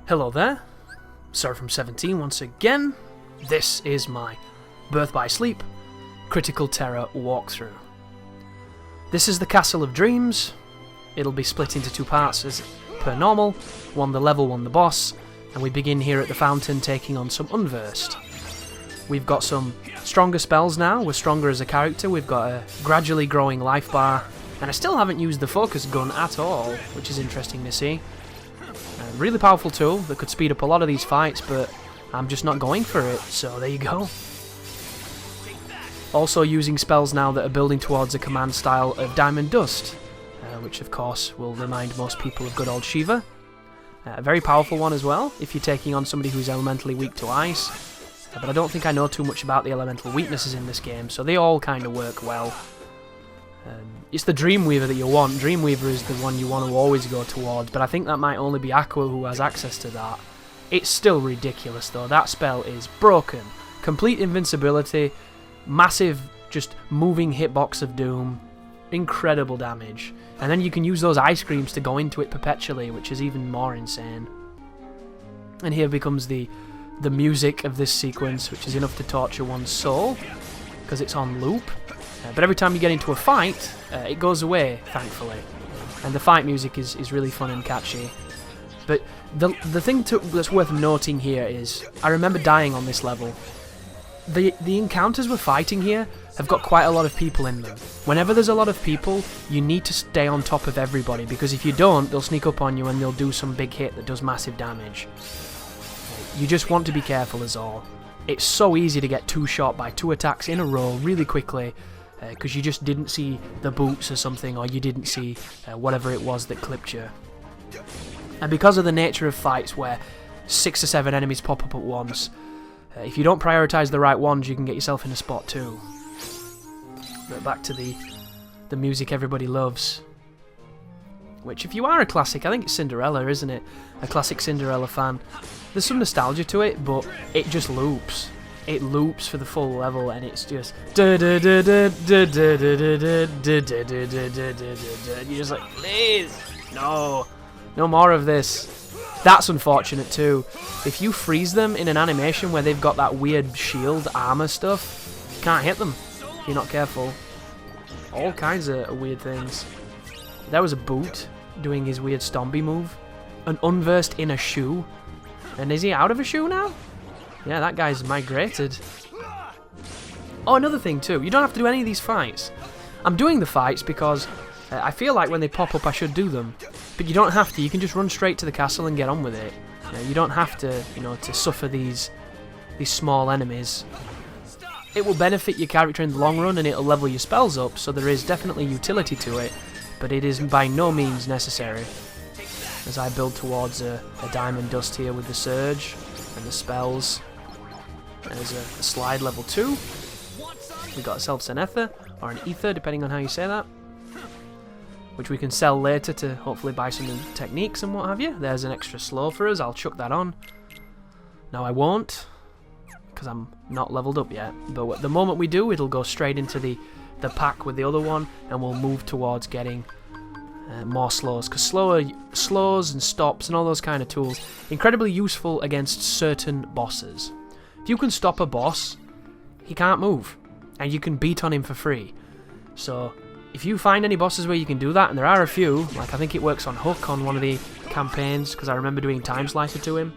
Hello there, Sir from 17 once again. This is my Birth by Sleep Critical Terra walkthrough. This is the Castle of Dreams. It'll be split into two parts as per normal, one the level, one the boss, and we begin here at the fountain taking on some Unversed. We've got some stronger spells now, we're stronger as a character, we've got a gradually growing life bar, and I still haven't used the focus gun at all, which is interesting to see. A really powerful tool that could speed up a lot of these fights, but I'm just not going for it, so there you go. Also using spells now that are building towards a command style of Diamond Dust, which of course will remind most people of good old Shiva. A very powerful one as well, if you're taking on somebody who's elementally weak to ice. But I don't think I know too much about the elemental weaknesses in this game, so they all kind of work well. It's the Dreamweaver that you want. Dreamweaver is the one you want to always go towards, but I think that might only be Aqua who has access to that. It's still ridiculous though, that spell is broken. Complete invincibility, massive just moving hitbox of doom, incredible damage. And then you can use those ice creams to go into it perpetually, which is even more insane. And here becomes the music of this sequence, which is enough to torture one's soul, because it's on loop. But every time you get into a fight, it goes away, thankfully. And the fight music is really fun and catchy. But the thing that's worth noting here is, I remember dying on this level. The encounters we're fighting here have got quite a lot of people in them. Whenever there's a lot of people, you need to stay on top of everybody, because if you don't, they'll sneak up on you and they'll do some big hit that does massive damage. You just want to be careful is all. It's so easy to get two-shot by two attacks in a row really quickly, because you just didn't see the boots or something, or you didn't see whatever it was that clipped you. And because of the nature of fights where 6 or 7 enemies pop up at once, if you don't prioritise the right ones, you can get yourself in a spot too. But back to the music everybody loves. Which, if you are a classic, I think it's Cinderella, isn't it? A classic Cinderella fan. There's some nostalgia to it, but it just loops. It loops for the full level, and it's just you're just like, please, no more of this. That's unfortunate too. If you freeze them in an animation where they've got that weird shield armor stuff, you can't hit them if you're not careful. All kinds of weird things. There was a boot doing his weird Stompy move. An Unversed in a shoe. And is he out of a shoe now? Yeah, that guy's migrated. Oh, another thing too, you don't have to do any of these fights. I'm doing the fights because I feel like when they pop up I should do them. But you don't have to, you can just run straight to the castle and get on with it. You don't have to, to suffer these small enemies. It will benefit your character in the long run and it'll level your spells up, so there is definitely utility to it, but it is by no means necessary. As I build towards a Diamond Dust here with the Surge and the spells. There's a slide level 2. We got ourselves an Ether, or an Ether, depending on how you say that. Which we can sell later to hopefully buy some new techniques and what have you. There's an extra slow for us, I'll chuck that on. Now I won't, because I'm not leveled up yet. But the moment we do, it'll go straight into the pack with the other one, and we'll move towards getting more slows, because slows and stops and all those kind of tools, incredibly useful against certain bosses. If you can stop a boss, he can't move, and you can beat on him for free. So if you find any bosses where you can do that, and there are a few, like I think it works on Hook on one of the campaigns, because I remember doing Time Slicer to him.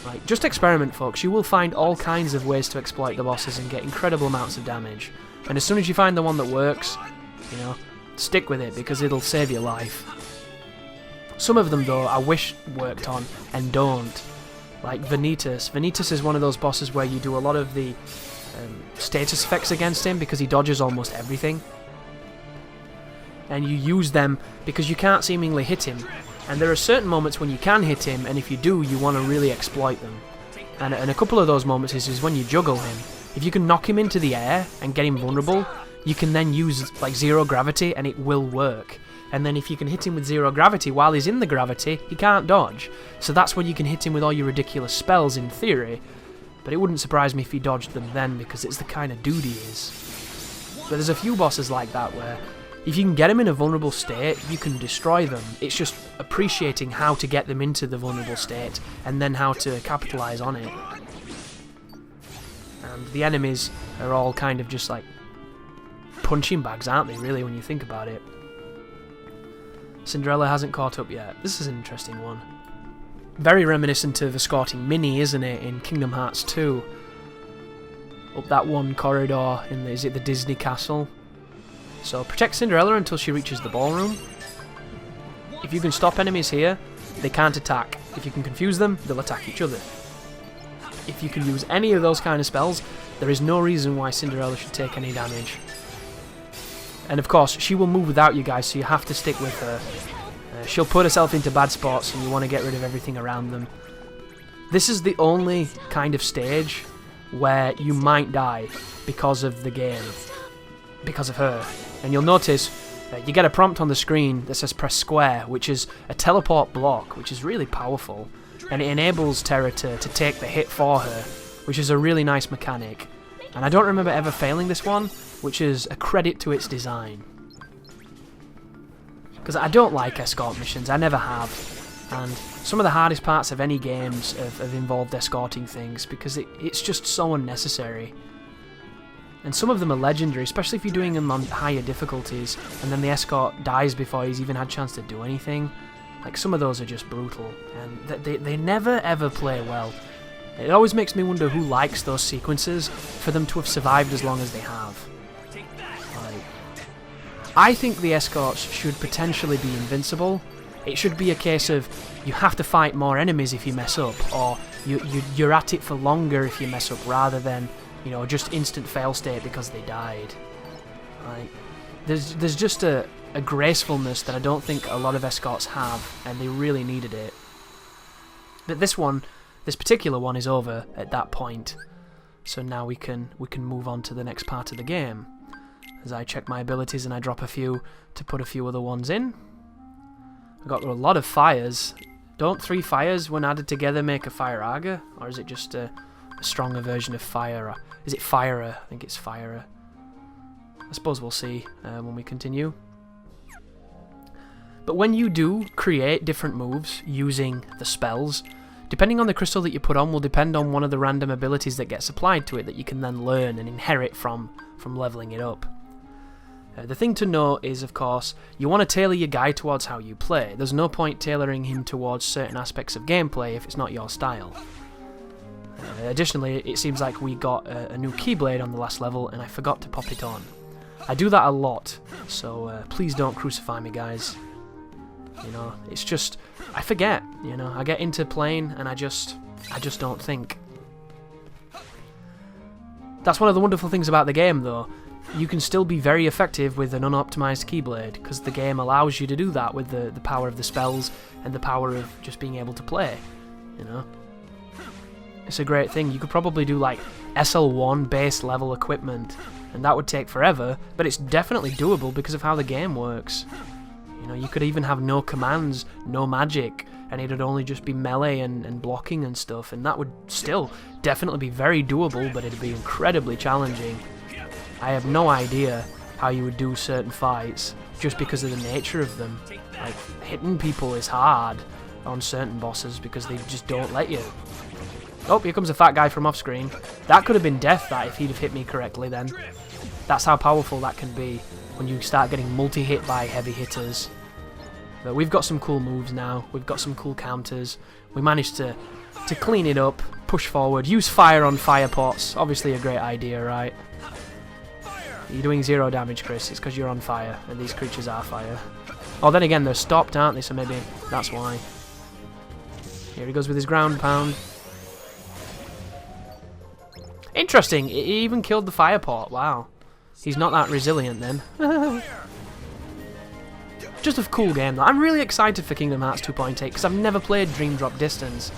Like, just experiment, folks. You will find all kinds of ways to exploit the bosses and get incredible amounts of damage. And as soon as you find the one that works, stick with it, because it'll save your life. Some of them, though, I wish worked on, and don't. Like Vanitas. Vanitas is one of those bosses where you do a lot of the status effects against him, because he dodges almost everything. And you use them because you can't seemingly hit him. And there are certain moments when you can hit him, and if you do, you want to really exploit them. And a couple of those moments is when you juggle him. If you can knock him into the air and get him vulnerable, you can then use like zero gravity and it will work. And then if you can hit him with zero gravity while he's in the gravity, he can't dodge. So that's when you can hit him with all your ridiculous spells in theory. But it wouldn't surprise me if he dodged them then, because it's the kind of dude he is. But there's a few bosses like that where If you can get them in a vulnerable state, you can destroy them. It's just appreciating how to get them into the vulnerable state and then how to capitalize on it. And the enemies are all kind of just like punching bags, aren't they, really, when you think about it? Cinderella hasn't caught up yet. This is an interesting one. Very reminiscent of escorting Minnie, isn't it, in Kingdom Hearts 2? Up that one corridor in the, is it the Disney Castle? So protect Cinderella until she reaches the ballroom. If you can stop enemies here, they can't attack. If you can confuse them, they'll attack each other. If you can use any of those kind of spells, there is no reason why Cinderella should take any damage. And of course, she will move without you guys, so you have to stick with her. She'll put herself into bad spots, and you want to get rid of everything around them. This is the only kind of stage where you might die because of the game. Because of her. And you'll notice you get a prompt on the screen that says press square, which is a teleport block, which is really powerful. And it enables Terra to take the hit for her, which is a really nice mechanic. And I don't remember ever failing this one, which is a credit to its design. Because I don't like escort missions, I never have. And some of the hardest parts of any games have involved escorting things, because it's just so unnecessary. And some of them are legendary, especially if you're doing them on higher difficulties, and then the escort dies before he's even had a chance to do anything. Like, some of those are just brutal, and they never ever play well. It always makes me wonder who likes those sequences for them to have survived as long as they have. I think the escorts should potentially be invincible. It should be a case of you have to fight more enemies if you mess up, or you're at it for longer if you mess up, rather than, you know, just instant fail state because they died. Like, there's just a gracefulness that I don't think a lot of escorts have, and they really needed it. But this particular one is over at that point, so now we can move on to the next part of the game. As I check my abilities and I drop a few to put a few other ones in. I've got a lot of fires. Don't 3 fires when added together make a fire Aga? Or is it just a stronger version of fire? Is it firer? I think it's firer. I suppose we'll see when we continue. But when you do create different moves using the spells, depending on the crystal that you put on will depend on one of the random abilities that gets applied to it that you can then learn and inherit from leveling it up. The thing to note is, of course, you want to tailor your guy towards how you play. There's no point tailoring him towards certain aspects of gameplay if it's not your style. Additionally, it seems like we got a new keyblade on the last level and I forgot to pop it on. I do that a lot, so please don't crucify me, guys. You know, it's just, I forget, you know, I get into playing and I just don't think. That's one of the wonderful things about the game, though. You can still be very effective with an unoptimized keyblade, because the game allows you to do that with the power of the spells and the power of just being able to play, you know. It's a great thing. You could probably do like SL1 base level equipment, and that would take forever, but it's definitely doable because of how the game works. You know, you could even have no commands, no magic, and it'd only just be melee and blocking and stuff, and that would still definitely be very doable, but it'd be incredibly challenging. I have no idea how you would do certain fights just because of the nature of them. Like, hitting people is hard on certain bosses because they just don't let you. Oh, here comes a fat guy from off screen. That could have been death, that, if he'd have hit me correctly then. That's how powerful that can be when you start getting multi-hit by heavy hitters. But we've got some cool moves now. We've got some cool counters. We managed to clean it up, push forward, use fire on fire pots. Obviously a great idea, right? You're doing 0 damage, Chris. It's because you're on fire, and these creatures are fire. Oh, then again, they're stopped, aren't they? So maybe that's why. Here he goes with his ground pound. Interesting. He even killed the fire pot. Wow. He's not that resilient then. Just a cool game, though. I'm really excited for Kingdom Hearts 2.8 because I've never played Dream Drop Distance.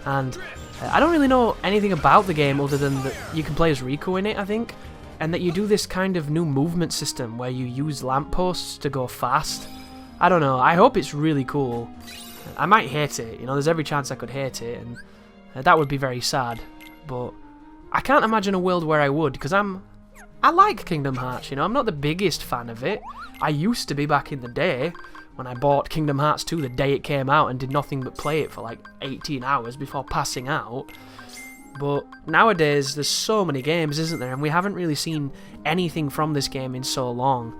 And I don't really know anything about the game other than that you can play as Riku in it, I think. And that you do this kind of new movement system where you use lampposts to go fast. I don't know, I hope it's really cool. I might hate it, you know, there's every chance I could hate it, and that would be very sad. But I can't imagine a world where I would, because I'm I like Kingdom Hearts, you know, I'm not the biggest fan of it. I used to be back in the day, when I bought Kingdom Hearts 2 the day it came out and did nothing but play it for like 18 hours before passing out. But nowadays, there's so many games, isn't there? And we haven't really seen anything from this game in so long.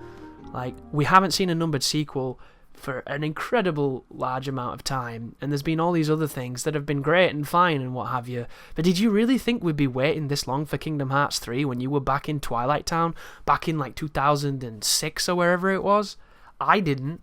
Like, we haven't seen a numbered sequel for an incredible large amount of time. And there's been all these other things that have been great and fine and what have you. But did you really think we'd be waiting this long for Kingdom Hearts 3 when you were back in Twilight Town? Back in like 2006 or wherever it was? I didn't.